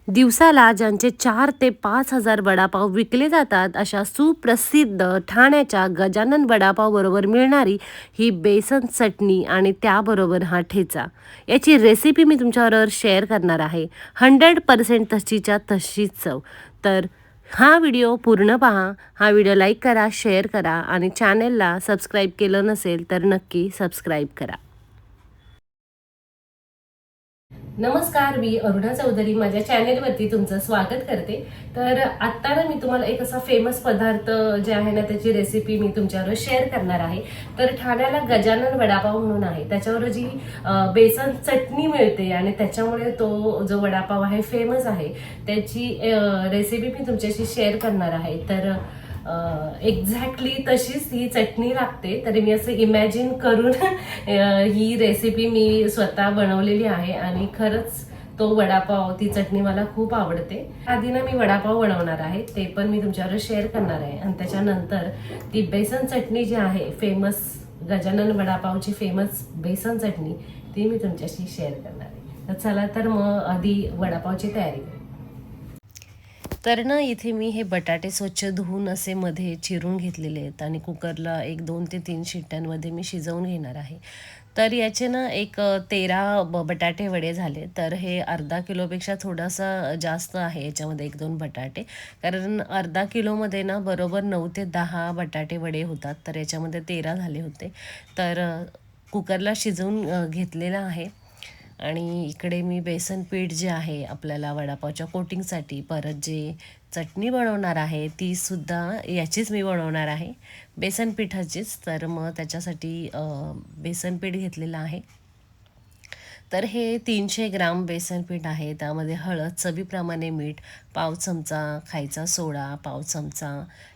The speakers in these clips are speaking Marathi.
दिवसाला ज्यांचे 4 ते 5 हजार वडापाव विकले जातात अशा सुप्रसिद्ध ठाण्याच्या गजानन वडापाव बरोबर मिळणारी ही बेसन चटणी आणि त्याबरोबर हा ठेचा, याची रेसिपी मी तुमच्याबरोबर शेअर करणार आहे. 100% तशीच्या तशीच चव. तर हा व्हिडिओ पूर्ण पहा. हा व्हिडिओ लाईक करा, शेअर करा आणि चॅनेलला सबस्क्राईब केलं नसेल तर नक्की सबस्क्राईब करा. नमस्कार, मी अरुणा चौधरी माझ्या चॅनेलवरती तुमचं स्वागत करते. तर आत्ता ना मी तुम्हाला एक असा फेमस पदार्थ जे आहे ना त्याची रेसिपी मी तुमच्यावर शेअर करणार आहे. तर ठाण्याला गजानन वडापाव म्हणून आहे, त्याच्यावर जी बेसन चटणी मिळते आणि त्याच्यामुळे तो जो वडापाव आहे फेमस आहे, त्याची रेसिपी मी तुमच्याशी शेअर करणार आहे. तर एक्झॅक्टली तशीच ही चटणी लागते. तरी मी असं इमॅजिन करून ही रेसिपी मी स्वतः बनवलेली आहे आणि खरंच तो वडापाव, ती चटणी मला खूप आवडते. आधी ना मी वडापाव बनवणार आहे, ते पण मी तुमच्यावर शेअर करणार आहे. आणि त्याच्यानंतर ती बेसन चटणी जी आहे फेमस, गजानन वडापावची फेमस बेसन चटणी, ती मी तुमच्याशी शेअर करणार आहे. तर चला तर मग आधी वडापावची तयारी करू. तर ना इथे मी हे बटाटे स्वच्छ धुवून असे मध्ये चिरून घेतलेले आहेत आणि कुकरला 1 2 ते 3 शिट्ट्यांमध्ये मी शिजवून घेणार आहे. तर याचे ना एक 13 बटाटे वडे झाले. तर हे अर्धा किलोपेक्षा थोडासा जास्त आहे याच्यामध्ये 1 2 बटाटे, कारण अर्धा किलोमध्ये ना बरोबर 9 ते 10 बटाटे वडे होतात. तर याच्यामध्ये 13 झाले होते. तर कुकरला शिजवून घेतलेलं आहे. आणि इकडे मी बेसन पीठ जे आहे आपल्याला वडापावच्या कोटिंगसाठी, परत जे चटणी बनवणार आहे ती सुद्धा याचीच मी बनवणार आहे, बेसन पिठाचीच. तर मग त्याच्यासाठी बेसन पीठ घेतलेलं आहे. तर हे 300 ग्राम बेसन पीठ आहे. त्यामध्ये हळद, चवीप्रमाणे मीठ, पाव चमचा खायचा सोडा, पाव चमचा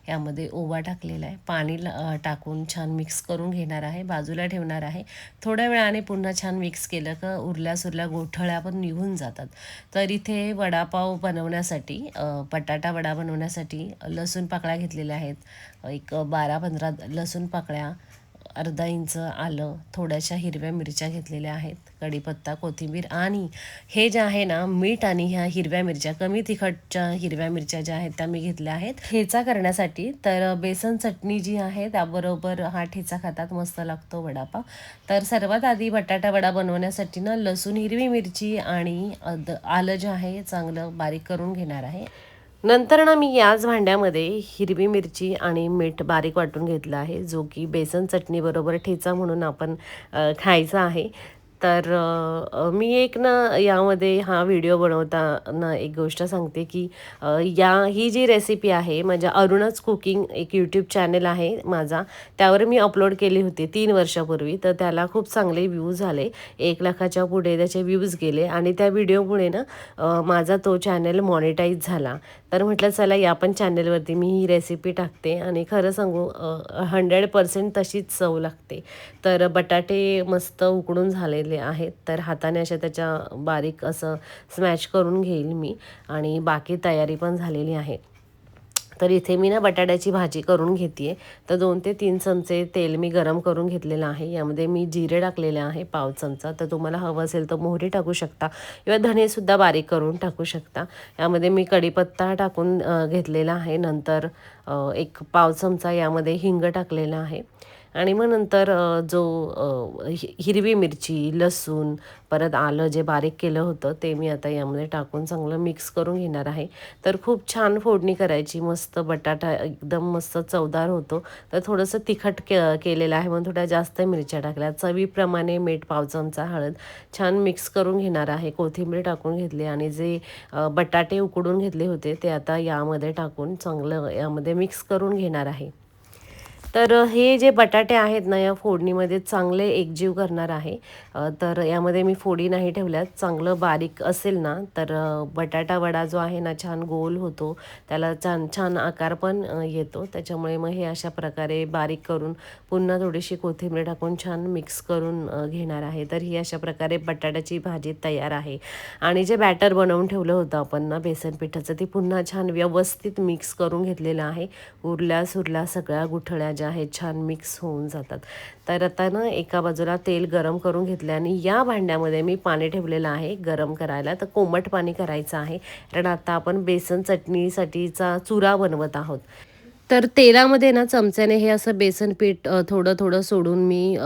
यामध्ये ओवा टाकलेला आहे. पाणी टाकून छान मिक्स करून घेणार आहे, बाजूला ठेवणार आहे. थोड्या वेळाने पुन्हा छान मिक्स केलं का उरल्या सुरल्या गोठळ्या पण निघून जातात. तर इथे वडापाव बनवण्यासाठी, बटाटा वडा बनवण्यासाठी लसूण पाकळ्या घेतलेल्या आहेत. एक 12 15 लसूण पाकळ्या, अर्धा इंच आलं, थोड्याशा हिरव्या मिरच्या घेतलेल्या आहेत, कढीपत्ता, कोथिंबीर आणि हे जे आहे ना मीठ आणि ह्या हिरव्या मिरच्या, कमी तिखटच्या हिरव्या मिरच्या ज्या आहेत त्या मी घेतल्या आहेत ठेचा करण्यासाठी. तर बेसन चटणी जी आहे त्याबरोबर हा ठेचा खातात, मस्त लागतो वडापाव. तर सर्वात आधी बटाटा वडा बनवण्यासाठी ना लसूण, हिरवी मिरची आणि आलं जे आहे चांगलं बारीक करून घेणार आहे. नंतर ना मी याच भांड्यामध्ये हिरवी मिरची आणि मीठ बारीक वाटून घेतलं आहे, जो की बेसन चटणीबरोबर ठेचा म्हणून आपण खायचा आहे. तर मी एक ना यामध्ये हा व्हिडिओ बनवताना एक गोष्ट सांगते की ही जी रेसिपी आहे माझ्या अरुणाच कुकिंग, एक यूट्यूब चॅनल आहे माझा, त्यावर मी अपलोड केली होती 3 वर्षापूर्वी. तर त्याला खूप चांगले व्ह्यूज झाले, 1 लाखाच्या पुढे त्याचे व्ह्यूज गेले आणि त्या व्हिडिओमुळे ना माझा तो चॅनल मॉनिटाईज झाला. तर म्हटलं चला या पण चॅनलवरती मी ही रेसिपी टाकते आणि खरं सांगू 100% तशीच चव लागते. तर बटाटे मस्त उकडून झालेले आहेत. तर हाताने अशा त्याच्या बारीक असं स्मॅश करून घेईल मी आणि बाकी तयारी पण झालेली आहे. तर इथे मी ना बटाट्याची भाजी करून घेते आहे. तर 2 ते 3 चमचे तेल मी गरम करून घेतलेलं आहे. यामध्ये मी जिरे टाकलेले आहे पाव चमचा. तर तुम्हाला हवं असेल तर मोहरी टाकू शकता किंवा धणेसुद्धा बारीक करून टाकू शकता. यामध्ये मी कढीपत्ता टाकून घेतलेला आहे. नंतर एक पाव चमचा यामध्ये हिंग टाकलेला आहे. आणि मग नंतर हिरवी मिरची, लसूण, परत आलं जे बारीक केलं होतं ते मी आता यामध्ये टाकून चांगलं मिक्स करून घेणार आहे. तर खूप छान फोडणी करायची, मस्त बटाटा एकदम मस्त चवदार होतो. तर थोडंसं तिखट केलेलं आहे म्हणून थोड्या जास्त मिरच्या टाकल्या, चवीप्रमाणे मीठ, पाव चमचा हळद, छान मिक्स करून घेणार आहे. कोथिंबीर टाकून घेतली आणि जे बटाटे उकडून घेतले होते ते आता यामध्ये टाकून चांगलं यामध्ये मिक्स करून घेणार आहे. तर हे जे बटाटे आहेत ना या फोडणीमध्ये चांगले एकजीव करणार आहे. तर यामध्ये मी फोडी नाही ठेवल्यात, चांगलं बारीक असेल ना तर बटाटा वडा जो आहे ना छान गोल होतो, त्याला छान छान आकार पण येतो. त्याच्यामुळे मग हे अशा प्रकारे बारीक करून पुन्हा थोडीशी कोथिंबीर टाकून छान मिक्स करून घेणार आहे. तर ही अशा प्रकारे बटाट्याची भाजी तयार आहे. आणि जे बॅटर बनवून ठेवलं होतं आपण ना बेसन पिठाचं, ते पुन्हा छान व्यवस्थित मिक्स करून घेतलेलं आहे. उरल्या सुरल्या सगळ्या गुठळ्या ज्या आहेत छान मिक्स होऊन जातात. तर आता ना एका बाजूला तेल गरम करून घेतले आणि या भांड्यामध्ये मी पाणी ठेवलेलं आहे गरम करायला. तर कोमट पाणी करायचं आहे, कारण आता आपण बेसन चटणीसाठीचा चुरा बनवत आहोत. तर तेलामध्ये ना चमच्याने हे असं बेसन पीठ थोडं थोडं सोडून मी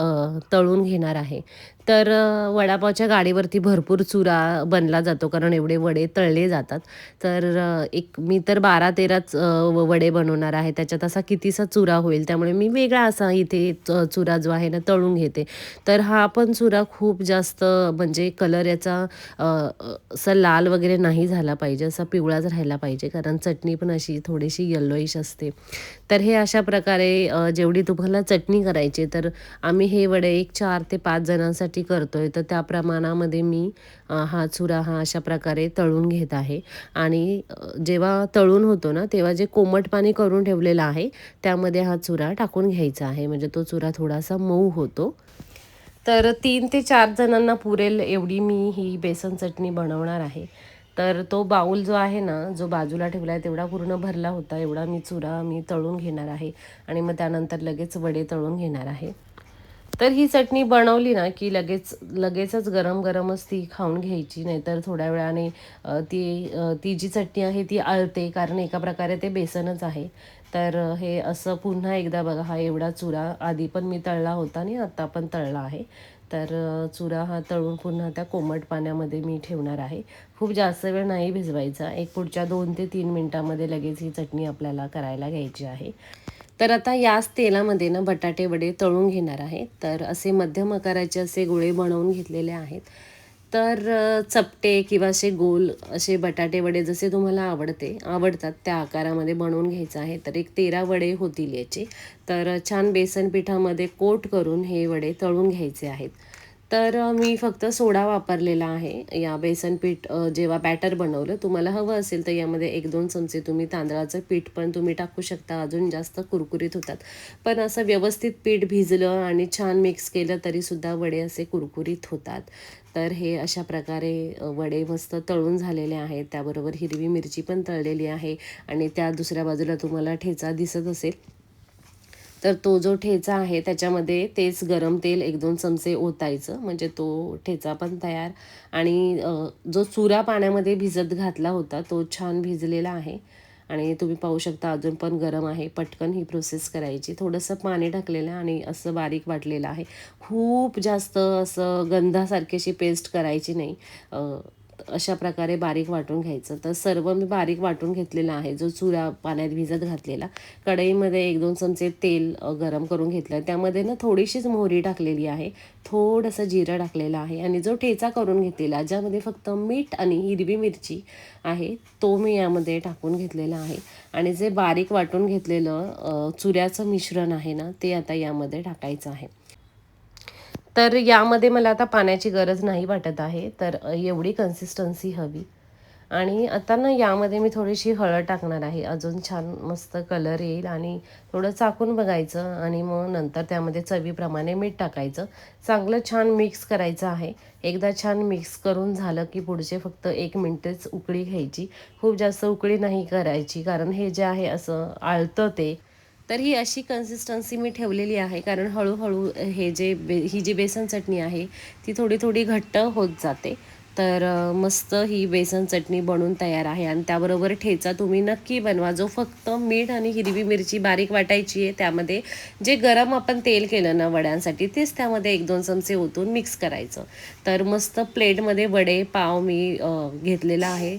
तळून घेणार आहे. तर वडापावच्या गाडीवरती भरपूर चुरा बनला जातो, कारण एवढे वडे तळले जातात. तर एक मी तर 12-13च वडे बनवणार आहे. त्याच्यात असा कितीसा चुरा होईल, त्यामुळे मी वेगळा असा इथे चुरा जो आहे ना तळून घेते. तर हा पण चुरा खूप जास्त म्हणजे कलर याचा अ, अ, असा लाल वगैरे नाही झाला पाहिजे, असा पिवळाच राहायला पाहिजे, कारण चटणी पण अशी थोडीशी येल्लोइश असते. तर हे अशा प्रकारे जेवढी तुम्हाला चटणी करायची, तर आम्ही हे वडे एक 4 ते 5 जणांसाठी करतोय, तर त्या प्रमाणामध्ये मी हा चुरा हा अशा प्रकारे तळून घेत आहे. आणि जेव्हा तळून होतो ना, तेव्हा जे कोमट पाणी करून ठेवलेलं आहे त्यामध्ये हा चुरा टाकून घ्यायचा आहे, म्हणजे तो चुरा थोडासा मऊ होतो. तर 3 ते 4 जणांना पुरेल एवढी मी ही बेसन चटणी बनवणार आहे. तर तो बाऊल जो आहे ना, जो बाजूला ठेवला आहे तेवढा पूर्ण भरला होता. एवढा मी चुरा तळून घेणार आहे आणि मग त्यानंतर लगेच वडे तळून घेणार आहे. तर ही चटणी बनवली ना, की लगेचच गरम-गरमच ती खाऊन घ्यायची. नाहीतर थोड्या वेळाने ती जी चटणी आहे ती आळते, कारण एका प्रकारे ते बेसनच आहे. तर हे असं पुन्हा एकदा बघा, हा एवढा चुरा आधी पण मी तळला होता आणि आता पण तळला आहे. तर चुरा हा तळून पुन्हा त्या कोमट पाण्यामध्ये मी ठेवणार आहे. खूप जास्त वेळ नाही भिजवायचा. एक पुढच्या 2 ते 3 मिनिटामध्ये लगेच ही चटणी आपल्याला करायला घ्यायची आहे. तर आता याच तेलामध्ये ना बटाटे वडे तळून घेणार आहे. तर असे मध्यम आकाराचे असे गोळे बनवून घेतलेले आहेत. तर चपटे किंवा असे गोल असे बटाटे वडे जसे तुम्हाला आवडतात त्या आकारामध्ये बनवून घ्यायचं आहे. तर एक 13 वडे होतील याचे. तर छान बेसन पिठामध्ये कोट करून हे वडे तळून घ्यायचे आहेत. तर मी फक्त सोडा वापरलेला आहे या बेसन पीठ जेव्हा बॅटर बनवलं. तुम्हाला हवं असेल तर यामध्ये 1-2 चमचे तुम्ही तांदळाचं पीठ पण तुम्ही टाकू शकता, अजून जास्त कुरकुरीत होतात. पण असं व्यवस्थित पीठ भिजलं आणि छान मिक्स केलं तरीसुद्धा वडे असे कुरकुरीत होतात. तर हे अशा प्रकारे वडे मस्त तळून झालेले आहेत. त्याबरोबर हिरवी मिरची पण तळलेली आहे आणि त्या दुसऱ्या बाजूला तुम्हाला ठेचा दिसत असेल. तर तो जो ठेचा आहे त्याच्यामध्ये तेच गरम तेल 1-2 चमचे ओतायचं, म्हणजे तो ठेचा पण तयार. आणि जो चुरा पाण्यामध्ये भिजत घातला होता तो छान भिजलेला आहे आणि तुम्ही पाहू शकता अजून पण गरम आहे. पटकन ही प्रोसेस करायची. थोडंसं पाणी टाकलेलं आणि असं बारीक वाटलेलं आहे. खूप जास्त असं गंधासारखी अशी पेस्ट करायची नाही. अशा प्रकारे बारीक वाटून घ्यायचं. तर सर्व मी बारीक वाटून घेतलेला आहे जो चुरा पाण्यात भिजत घातलेला. कढईमध्ये 1-2 चमचे तेल गरम करून घेतलं. त्यामध्ये ना थोडीशीच मोहरी टाकलेली आहे, थोडंसं जिरं टाकलेलं आहे आणि जो ठेचा करून घेतलेला ज्यामध्ये फक्त मीठ आणि हिरवी मिरची आहे तो मी यामध्ये टाकून घेतलेला आहे. आणि जे बारीक वाटून घेतलेलं चुऱ्याचं मिश्रण आहे ना, ते आता यामध्ये टाकायचं आहे. तर यामध्ये मला आता पाण्याची गरज नाही वाटत आहे. तर एवढी कन्सिस्टन्सी हवी. आणि आता ना यामध्ये मी थोडीशी हळद टाकणार आहे, अजून छान मस्त कलर येईल. आणि थोडं चाकून बघायचं आणि मग नंतर त्यामध्ये चवीप्रमाणे मीठ टाकायचं. चांगलं छान मिक्स करायचं आहे. एकदा छान मिक्स करून झालं की पुढचे फक्त 1 मिनिटच उकळी घ्यायची. खूप जास्त उकळी नाही करायची, कारण हे जे आहे असं आळतं ते. तर ही अशी कन्सिस्टन्सी मी ठेवलेली आहे, कारण हळूहळू ही जी बेसन चटणी आहे ती थोडी थोडी घट्ट होत जाते. तर मस्त ही बेसन चटणी बनून तयार आहे. आणि त्याबरोबर ठेचा तुम्ही नक्की बनवा, जो फक्त मीठ आणि हिरवी मिरची बारीक वाटायची आहे त्यामध्ये. जे गरम आपण तेल केलं ना वड्यांसाठी, तेच त्यामध्ये 1-2 चमचे ओतून मिक्स करायचं. तर मस्त प्लेटमध्ये वडे पाव मी घेतलेला आहे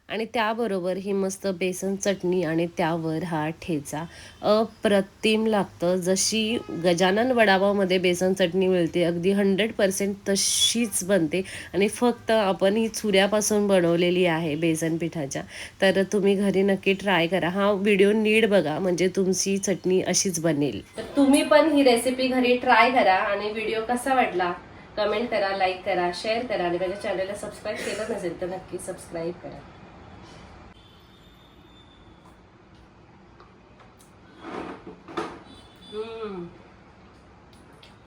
आणि त्याबरोबर ही मस्त बेसन चटणी आणि त्यावर हा ठेचा. अप्रतिम लागतं. जशी गजानन वडापावमध्ये बेसन चटणी मिळते अगदी 100% तशीच बनते. आणि फक्त आपण ही चुऱ्यापासून बनवलेली आहे बेसन पिठाच्या. तर तुम्ही घरी नक्की ट्राय करा. हा व्हिडिओ नीट बघा, म्हणजे तुमची चटणी अशीच बनेल. तर तुम्ही पण ही रेसिपी घरी ट्राय करा आणि व्हिडिओ कसा वाटला कमेंट करा, लाईक करा, शेअर करा आणि माझ्या चॅनलला सबस्क्राईब केलं नसेल तर नक्की सबस्क्राईब करा.